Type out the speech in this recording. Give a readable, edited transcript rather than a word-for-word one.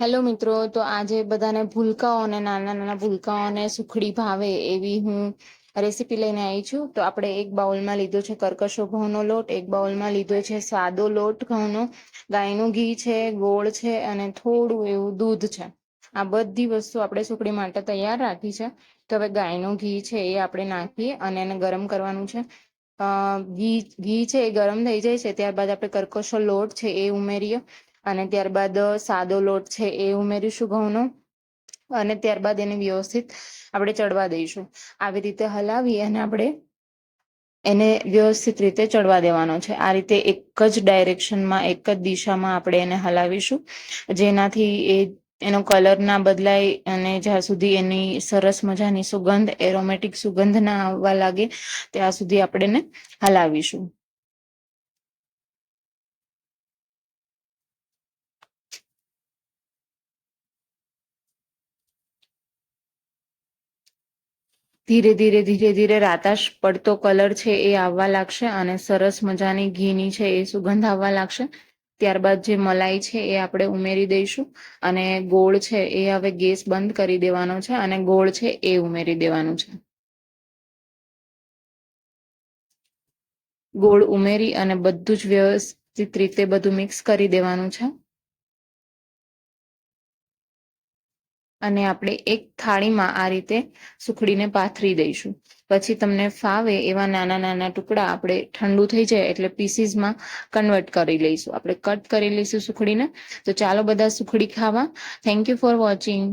Hello મિત્રો, તો આજે બધાને ભૂલકાઓને નાના નાના ભૂલકાઓને સુખડી ભાવે એવી હું રેસીપી લઈને આવી છું. તો આપણે એક બાઉલમાં લીધો છે કરકશો ઘઉંનો લોટ, એક બાઉલમાં લીધો છે સાદો લોટ ઘઉંનો, ગાયનું ઘી છે, ગોળ છે અને થોડું એવું દૂધ છે. આ બધી વસ્તુ આપણે સુખડી માટે તૈયાર રાખી છે. તો હવે ગાયનું ઘી છે એ આપણે નાખીએ અને એને ગરમ કરવાનું છે. ઘી છે એ ગરમ થઈ જાય છે, ત્યારબાદ આપણે કરકશો લોટ છે એ ઉમેરીએ અને ત્યારબાદ સાદો લોટ છે એ ઉમેરીશું ઘઉંનો, અને ત્યારબાદ એને વ્યવસ્થિત આપણે ચડવા દઈશું. આવી રીતે હલાવી અને આપણે એને વ્યવસ્થિત રીતે ચડવા દેવાનો છે. આ રીતે એક જ ડાયરેક્શનમાં, એક જ દિશામાં આપણે એને હલાવીશું, જેનાથી એનો કલર ના બદલાય અને જ્યાં સુધી એની સરસ મજાની સુગંધ, એરોમેટિક સુગંધ ના આવવા લાગે ત્યાં સુધી આપણે એને હલાવીશું. ધીરે ધીરે ધીરે ધીરે રાતાશ પડતો કલર છે એ આવવા લાગશે અને સરસ મજાની ઘીની છે એ સુગંધ આવવા લાગશે. ત્યારબાદ જે મલાઈ છે એ આપણે ઉમેરી દઈશું અને ગોળ છે એ હવે ગેસ બંધ કરી દેવાનો છે અને ગોળ છે એ ઉમેરી દેવાનું છે. ગોળ ઉમેરી અને બધું જ વ્યવસ્થિત રીતે બધું મિક્સ કરી દેવાનું છે. અને આપણે એક થાળીમાં આ રીતે સુખડીને પાથરી દઈશું. પછી તમને ફાવે એવા નાના નાના ટુકડા આપણે ઠંડુ થઈ જાય એટલે પીસીસમાં કન્વર્ટ કરી લઈશું. આપણે કટ કરી લઈશું સુખડીને. તો ચાલો બધા સુખડી ખાવા. Thank you for watching.